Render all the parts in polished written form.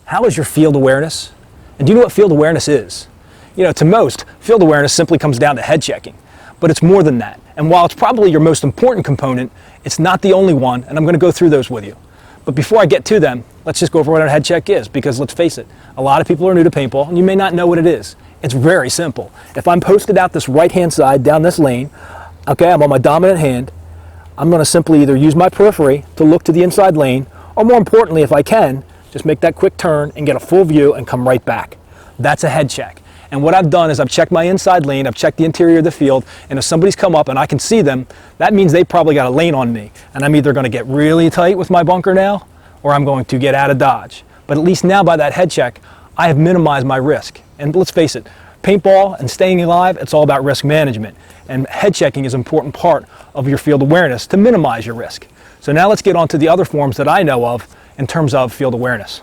How is your field awareness? And do you know what field awareness is? You know, to most, field awareness simply comes down to head checking, but it's more than that. And while it's probably your most important component, it's not the only one, and I'm going to go through those with you. But before I get to them, let's just go over what a head check is, because let's face it, a lot of people are new to paintball, and you may not know what it is. It's very simple. If I'm posted out this right-hand side down this lane, okay, I'm on my dominant hand, I'm going to simply either use my periphery to look to the inside lane, or more importantly, if I can, just make that quick turn and get a full view and come right back. That's a head check. And what I've done is I've checked my inside lane, I've checked the interior of the field, and if somebody's come up and I can see them, that means they probably got a lane on me. And I'm either going to get really tight with my bunker now, or I'm going to get out of dodge. But at least now by that head check, I have minimized my risk. And let's face it, paintball and staying alive, it's all about risk management. And head checking is an important part of your field awareness to minimize your risk. So now let's get on to the other forms that I know of in terms of field awareness.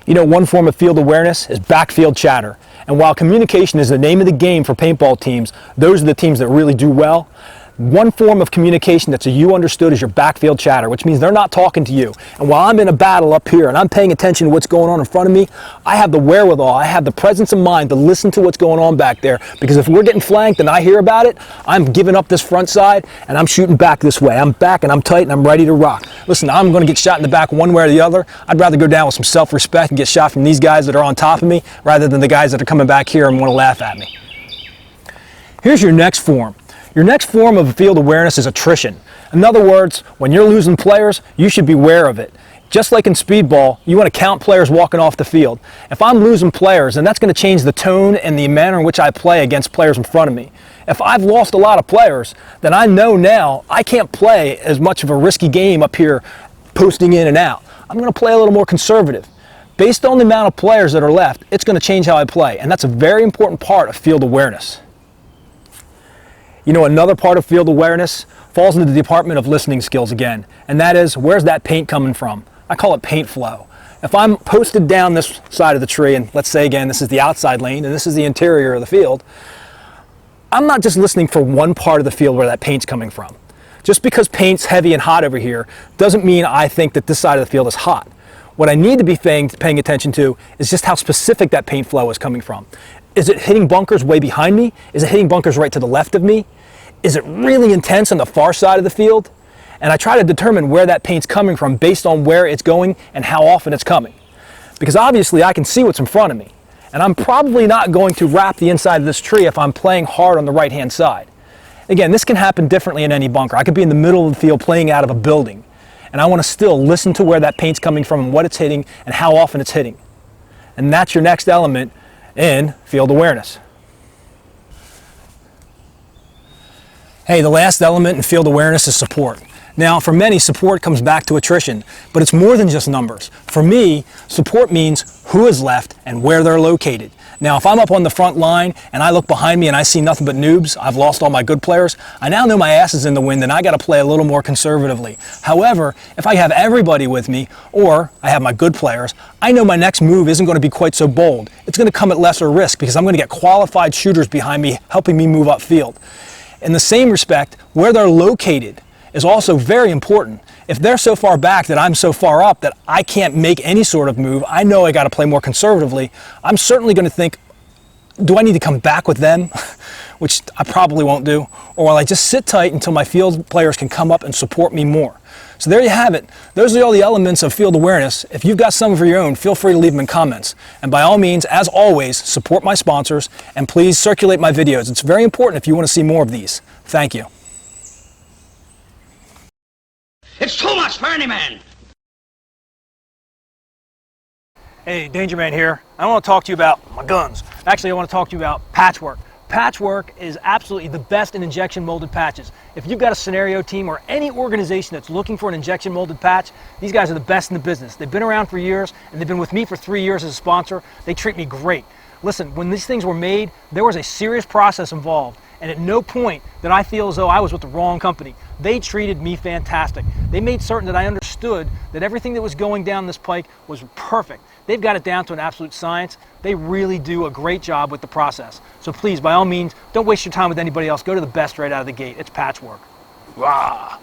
You know, one form of field awareness is backfield chatter. And while communication is the name of the game for paintball teams, those are the teams that really do well. One form of communication that's a you understood is your backfield chatter, which means they're not talking to you. And while I'm in a battle up here and I'm paying attention to what's going on in front of me, I have the wherewithal, I have the presence of mind to listen to what's going on back there. Because if we're getting flanked and I hear about it, I'm giving up this front side and I'm shooting back this way. I'm back and I'm tight and I'm ready to rock. Listen, I'm going to get shot in the back one way or the other. I'd rather go down with some self-respect and get shot from these guys that are on top of me rather than the guys that are coming back here and want to laugh at me. Here's your next form. Your next form of field awareness is attrition. In other words, when you're losing players, you should be aware of it. Just like in speedball, you want to count players walking off the field. If I'm losing players, then that's going to change the tone and the manner in which I play against players in front of me. If I've lost a lot of players, then I know now I can't play as much of a risky game up here posting in and out. I'm going to play a little more conservative. Based on the amount of players that are left, it's going to change how I play, and that's a very important part of field awareness. You know, another part of field awareness falls into the department of listening skills again, and that is, where's that paint coming from? I call it paint flow. If I'm posted down this side of the tree, and let's say again, this is the outside lane, and this is the interior of the field, I'm not just listening for one part of the field where that paint's coming from. Just because paint's heavy and hot over here doesn't mean I think that this side of the field is hot. What I need to be paying attention to is just how specific that paint flow is coming from. Is it hitting bunkers way behind me? Is it hitting bunkers right to the left of me? Is it really intense on the far side of the field? And I try to determine where that paint's coming from based on where it's going and how often it's coming. Because obviously I can see what's in front of me. And I'm probably not going to wrap the inside of this tree if I'm playing hard on the right-hand side. Again, this can happen differently in any bunker. I could be in the middle of the field playing out of a building. And I want to still listen to where that paint's coming from and what it's hitting and how often it's hitting. And that's your next element in field awareness. Hey, the last element in field awareness is support. Now, for many, support comes back to attrition, but it's more than just numbers. For me, support means who is left and where they're located. Now, if I'm up on the front line and I look behind me and I see nothing but noobs, I've lost all my good players, I now know my ass is in the wind and I got to play a little more conservatively. However, if I have everybody with me, or I have my good players, I know my next move isn't going to be quite so bold. It's going to come at lesser risk because I'm going to get qualified shooters behind me helping me move upfield. In the same respect, where they're located is also very important. If they're so far back that I'm so far up that I can't make any sort of move, I know I got to play more conservatively, I'm certainly going to think, do I need to come back with them? Which I probably won't do. Or will I just sit tight until my field players can come up and support me more? So there you have it. Those are all the elements of field awareness. If you've got some of your own, feel free to leave them in comments. And by all means, as always, support my sponsors and please circulate my videos. It's very important if you want to see more of these. Thank you. It's too much for any man. Hey, DangerMan here. I want to talk to you about my guns. Actually, I want to talk to you about patchwork. Patchwork is absolutely the best in injection molded patches. If you've got a scenario team or any organization that's looking for an injection molded patch, these guys are the best in the business. They've been around for years and they've been with me for 3 years as a sponsor. They treat me great. Listen, when these things were made, there was a serious process involved, and at no point did I feel as though I was with the wrong company. They treated me fantastic. They made certain that I understood that everything that was going down this pike was perfect. They've got it down to an absolute science. They really do a great job with the process. So please, by all means, don't waste your time with anybody else. Go to the best right out of the gate. It's Patchwork. Rah!